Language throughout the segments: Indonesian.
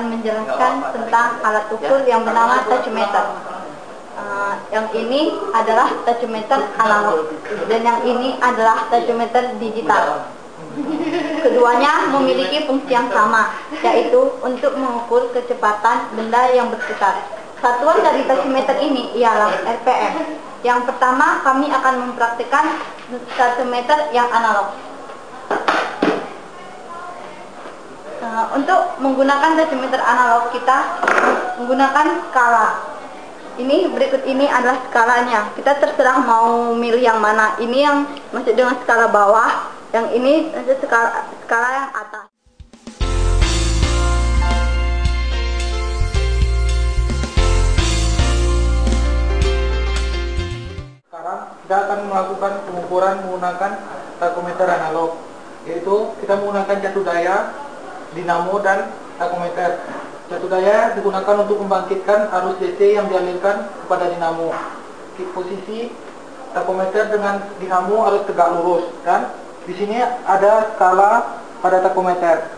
akan menjelaskan tentang alat ukur yang bernama tachymeter. Yang ini adalah tachymeter analog dan yang ini adalah tachymeter digital. Keduanya memiliki fungsi yang sama, yaitu untuk mengukur kecepatan benda yang berputar. Satuan dari tachymeter ini ialah RPM. Yang pertama, kami akan mempraktikkan tachymeter yang analog. Untuk menggunakan tachymeter analog, kita menggunakan skala. Berikut ini adalah skalanya. Kita terserah mau milih yang mana. Ini yang masuk dengan skala bawah, yang ini skala yang atas. Sekarang kita akan melakukan pengukuran menggunakan takometer analog, yaitu kita menggunakan jatuh daya, dinamo, dan takometer. Jatuh daya digunakan untuk membangkitkan arus DC yang dialirkan kepada dinamo. Posisi takometer dengan dinamo harus tegak lurus, dan di sini ada skala pada takometer.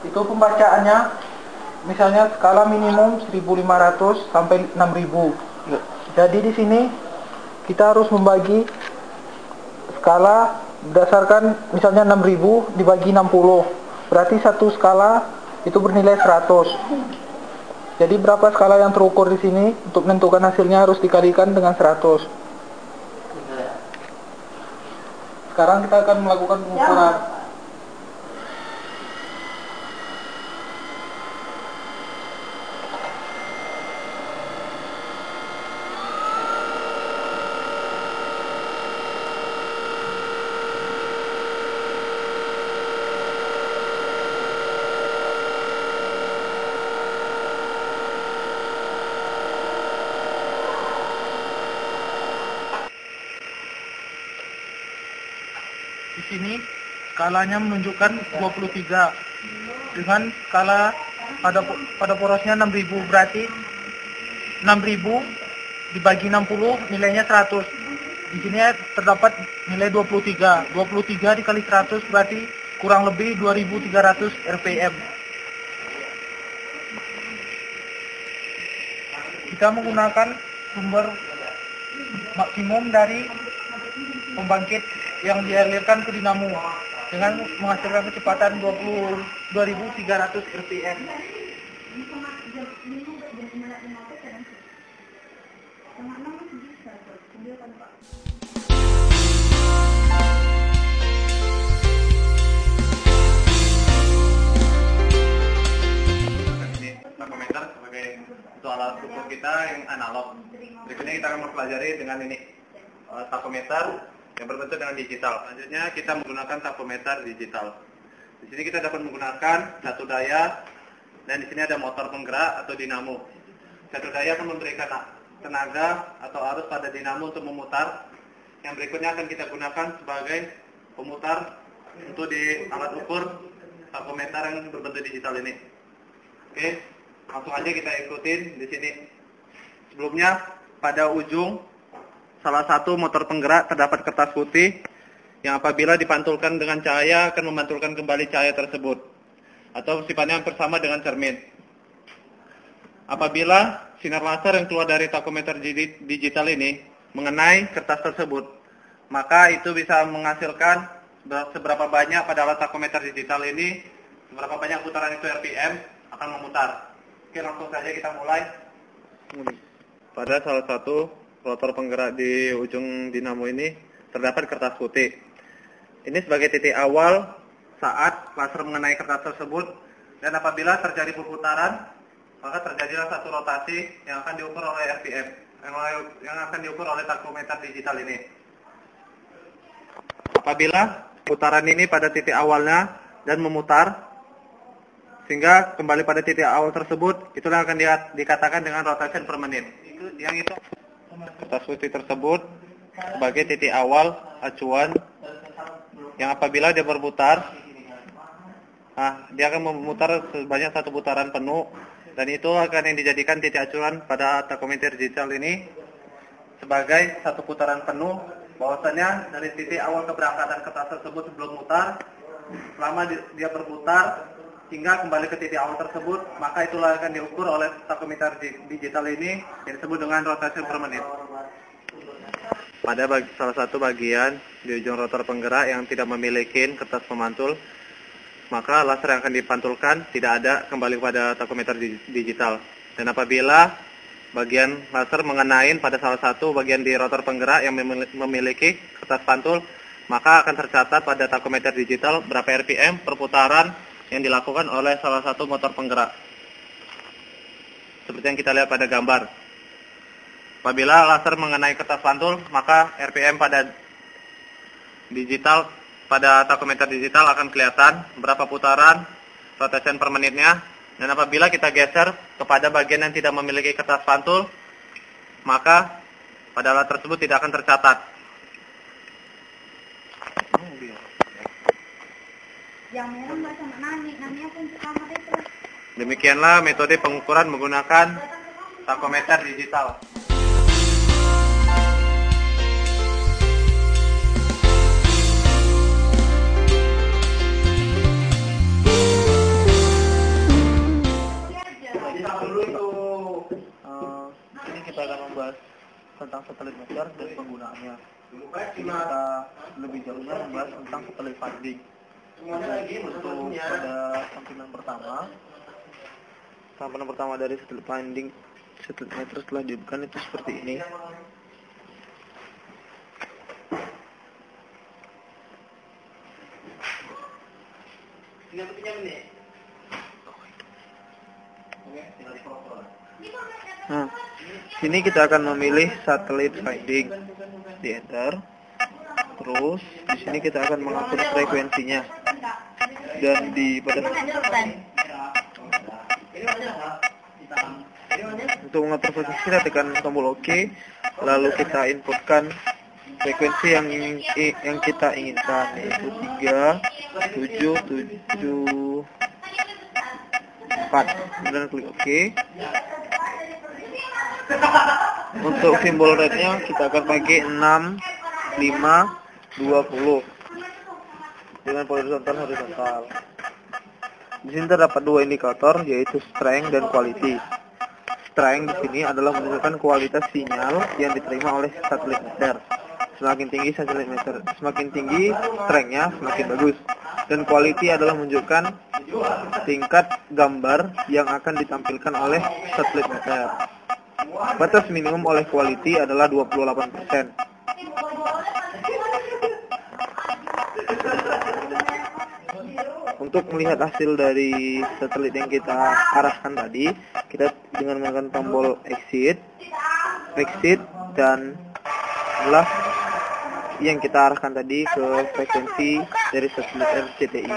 Itu pembacaannya, misalnya skala minimum 1500 sampai 6000. Jadi di sini kita harus membagi skala berdasarkan misalnya 6000 dibagi 60. Berarti satu skala itu bernilai 100. Jadi berapa skala yang terukur di sini, untuk menentukan hasilnya harus dikalikan dengan 100. Sekarang kita akan melakukan pengukuran. Di sini skalanya menunjukkan 23 dengan skala pada porosnya 6000, berarti 6000 dibagi 60 nilainya 100. Di sini terdapat nilai 23. 23 dikali 100 berarti kurang lebih 2300 rpm. Kita menggunakan sumber maksimum dari pembangkit yang dialirkan ke dinamo dengan menghasilkan kecepatan 22.300 rpm. Takometer sebagai untuk alat ukur kita yang analog. Berikutnya kita akan mempelajari dengan ini takometer yang berbentuk dengan digital. Selanjutnya kita menggunakan takometer digital. Di sini kita dapat menggunakan jatuh daya, dan di sini ada motor penggerak atau dinamo. Jatuh daya akan memberikan tenaga atau arus pada dinamo untuk memutar. Yang berikutnya akan kita gunakan sebagai pemutar untuk di alat ukur takometer yang berbentuk digital ini. Oke, langsung aja kita ikutin di sini. Sebelumnya pada ujung salah satu motor penggerak terdapat kertas putih yang apabila dipantulkan dengan cahaya akan memantulkan kembali cahaya tersebut, atau sifatnya hampir sama dengan cermin. Apabila sinar laser yang keluar dari takometer digital ini mengenai kertas tersebut, maka itu bisa menghasilkan seberapa banyak pada alat takometer digital ini, seberapa banyak putaran itu RPM akan memutar. Oke, langsung saja kita mulai. Pada salah satu rotor penggerak di ujung dinamo ini terdapat kertas putih. Ini sebagai titik awal saat laser mengenai kertas tersebut, dan apabila terjadi perputaran, maka terjadilah satu rotasi yang akan diukur oleh RPM, yang akan diukur oleh takometer digital ini. Apabila putaran ini pada titik awalnya dan memutar sehingga kembali pada titik awal tersebut, itulah yang akan dikatakan dengan rotation per menit. Kertas putih tersebut sebagai titik awal acuan yang apabila dia berputar, dia akan memutar sebanyak satu putaran penuh, dan itu akan yang dijadikan titik acuan pada takometer digital ini sebagai satu putaran penuh. Bahwasanya dari titik awal keberangkatan kertas tersebut sebelum mutar, selama dia berputar hingga kembali ke titik awal tersebut, maka itulah akan diukur oleh takometer digital ini yang disebut dengan rotasi per menit. Pada salah satu bagian di ujung rotor penggerak yang tidak memiliki kertas pemantul, maka laser yang akan dipantulkan tidak ada, kembali kepada takometer digital. Dan apabila bagian laser mengenai pada salah satu bagian di rotor penggerak yang memiliki kertas pantul, maka akan tercatat pada takometer digital berapa RPM perputaran yang dilakukan oleh salah satu motor penggerak. Seperti yang kita lihat pada gambar. Apabila laser mengenai kertas pantul, maka RPM pada digital, pada takometer digital akan kelihatan berapa putaran rotasi per menitnya. Dan apabila kita geser kepada bagian yang tidak memiliki kertas pantul, maka pada alat tersebut tidak akan tercatat. Yang merah nggak sama Nani pun sama itu. Demikianlah metode pengukuran menggunakan takometer digital. Ini kita akan membahas tentang satelit meter dan penggunaannya. Kita lebih jauhnya membahas tentang satelit finding. Untuk pada tampilan pertama dari satelit finding, satelit meter setelah dibuka itu seperti ini. Nah, sini kita akan memilih satelit finding di enter. Terus di sini kita akan mengatur frekuensinya. Dan untuk mengatur frekuensi kita tekan tombol OK, lalu kita inputkan frekuensi yang kita inginkan, yaitu 37774. Kemudian klik OK. Untuk simbol rate-nya kita akan pakai 6, 5, 20 dengan horizontal. Di sini terdapat dua indikator, yaitu strength dan quality. Strength di sini adalah menunjukkan kualitas sinyal yang diterima oleh satelit meter. Semakin tinggi satelit meter, semakin tinggi strength-nya semakin bagus. Dan quality adalah menunjukkan tingkat gambar yang akan ditampilkan oleh satelit meter. Batas minimum oleh quality adalah 28%. Untuk melihat hasil dari satelit yang kita arahkan tadi, kita dengan menggunakan tombol exit, dan adalah yang kita arahkan tadi ke frekuensi dari satelit RCTI.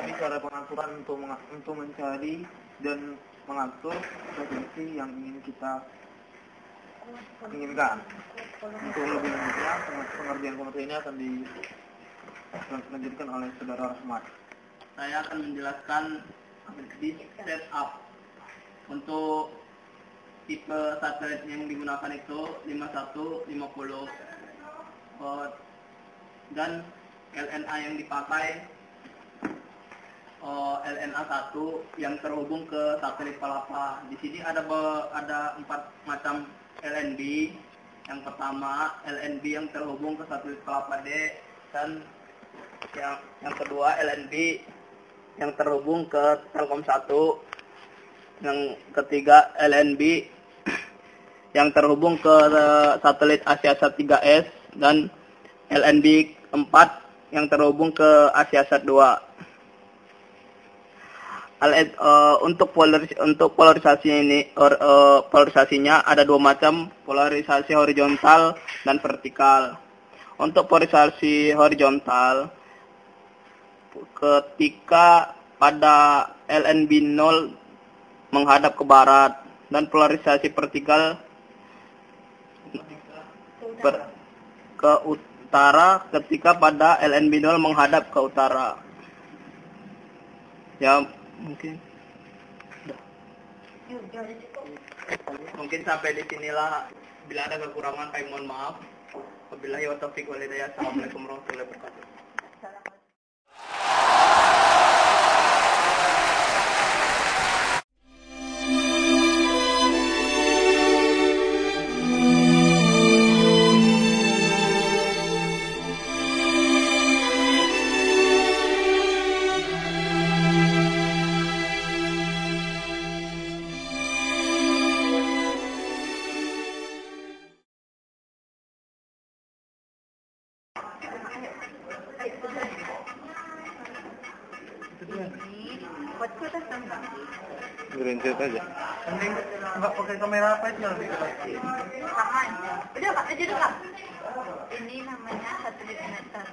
Ada cara pengaturan untuk mencari dan mengatur frekuensi yang ingin kita inginkan. Untuk lebih lanjutnya, pengertian komputer ini akan dilanjutkan oleh saudara Rahmat. Saya akan menjelaskan di setup. Untuk tipe satelit yang digunakan itu 5150 dan LNA yang dipakai LNA 1 yang terhubung ke satelit Palapa. Di sini ada 4 macam LNB. Yang pertama LNB yang terhubung ke satelit Palapa D, dan yang kedua LNB yang terhubung ke Telkom 1. Yang ketiga LNB yang terhubung ke satelit Asiasat 3S, dan LNB 4 yang terhubung ke Asiasat 2. Untuk polarisasinya ada dua macam, polarisasi horizontal dan vertikal. Untuk polarisasi horizontal, ketika pada LNB 0 menghadap ke barat, dan polarisasi vertikal ke utara ketika pada LNB 0 menghadap ke utara. Ya, mungkin sampai di sinilah. Bila ada kekurangan, kami mohon maaf. Wabillahi wa taufiq wal hidayah. Assalamualaikum warahmatullahi wabarakatuh. itu dia. Buat enggak? Gerincet aja. Mending nggak pakai kamera apa itu lebih keras. Sama aja. Udah Kak, aja dulu Kak. Ini namanya satelit meter.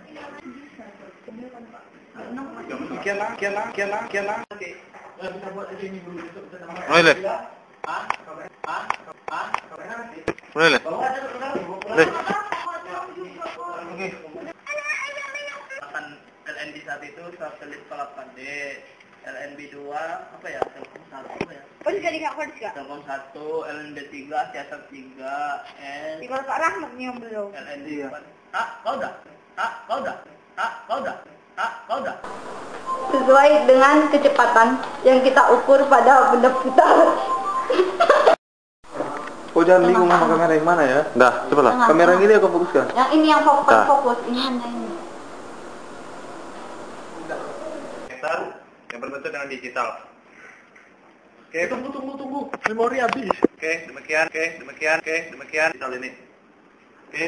Kialah. Kita buat di sini dulu. Boleh. Boleh. Oke. Akan LNB 1 itu satelit kelapa D, LNB 2 apa ya? Telkom 1 apa ya? Polis Kak, polis Kak. Telkom 1, LNB 3, Siasat 3, Di Pak Rahmat nih yang belum. LNB 4. Kau udah? Kau udah? Sesuai dengan kecepatan yang kita ukur pada benda putar. Oh jangan bingung sama kamera yang mana ya? Dah, cobalah. Kamera yang ini aku fokuskan. Yang ini yang fokus, Nah. fokus. Ini hanya ini. Meter yang berbentuk dengan digital. Oke, Tunggu. Memori habis. demikian digital ini. Oke.